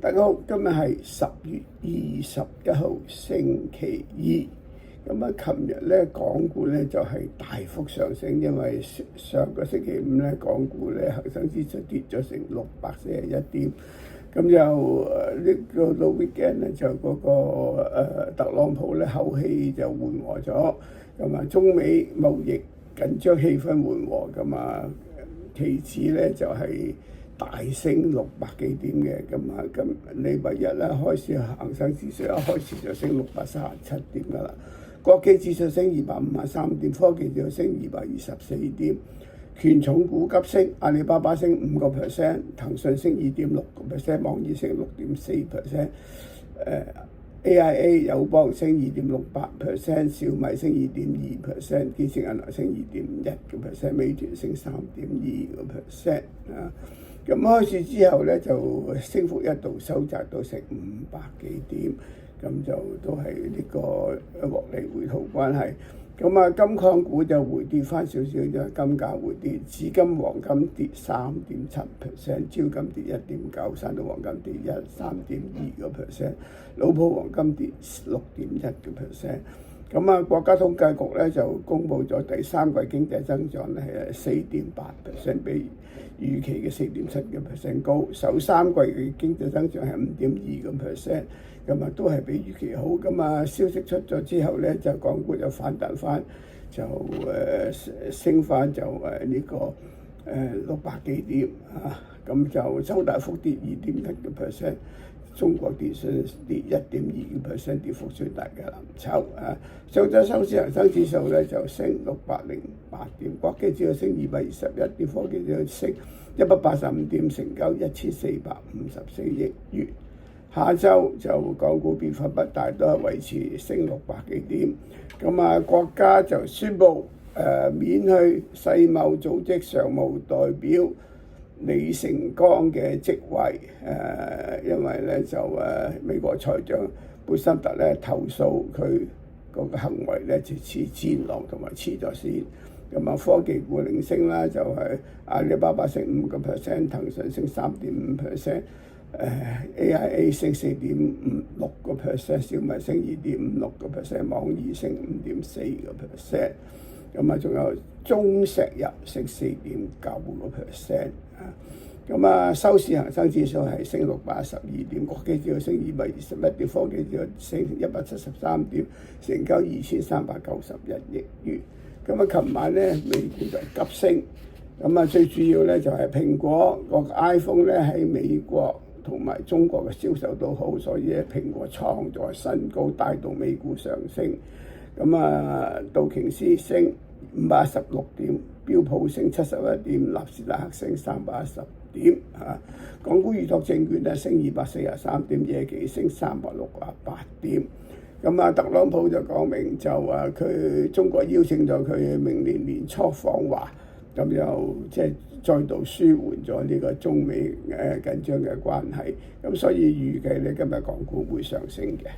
大家好，今日係10月21號星期二。咁琴日咧港股咧就係大幅上升，因為上個星期五咧港股咧恒生指數跌咗成641點，咁就呢個到 weekend 咧就嗰個特朗普咧口氣就緩和咗，咁啊中美貿易緊張氣氛緩和，咁啊期指咧就係大升600幾點嘅，咁啊今禮拜日咧開始恒生指數一開始就升637點噶啦，國企指數升253點，科技指數升224點，權重股急升，阿里巴巴升5%，騰訊升2.6%，網易升6.4%，AIA 友邦升2.68%，小米升2.2%，建設銀行升2.1%，美團升3.2%啊。咁開市之後咧，就升幅一度收窄到成500幾點，咁就都係呢個獲利回吐關係。咁啊，金礦股就回跌翻少少，因為金價回跌，紫金黃金跌3.7%，招金跌1.9%，山東黃金跌3.2%，老普黃金跌6.1%。咁啊，國家統計局咧就公布咗第三季經濟增長係4.8%，比預期嘅4.7% 高。首三季嘅經濟增長係5.2%，咁啊都係比預期好。咁啊消息出咗之後咧，就港股就反彈翻，就升翻就呢個600幾點啊，咁就周大福跌2.1%。中國電信跌1.2%，跌幅最大嘅藍籌啊！上週收市恒生指數咧就升608點，國企指數升221點，科技指數升185點，成交1454億元。下週就港股變化不大，都係維持升600幾點。咁啊，國家就宣布免去世貿組織常務代表李成鋼嘅職位，因為咧就美國財長貝森特咧投訴佢嗰個行為咧就似戰狼同埋黐咗線。咁啊，科技股領升啦，就係阿里巴巴升5%，騰訊升3.5%，AIA 升4.56%，小米升2.56%，網易升5.4%。咁啊，仲有中石油升4.9%。咁啊，收市恒生指數係升612點，國企指數升221點，科技指數升173點，成交2391億元。咁啊，琴晚咧美股就急升，咁啊最主要咧就係蘋果個 iPhone 咧喺美國同埋中國嘅銷售都好，所以咧蘋果創咗新高，帶動美股上升。咁啊，道瓊斯升516點，標普升71點，納斯達克升310點啊。港股預託證券咧升243點，夜期升368點。咁啊，特朗普就講明就話佢中國邀請咗佢明年年初訪華，咁又即係再度舒緩咗呢個中美緊張嘅關係。咁所以預計咧今日港股會上升嘅。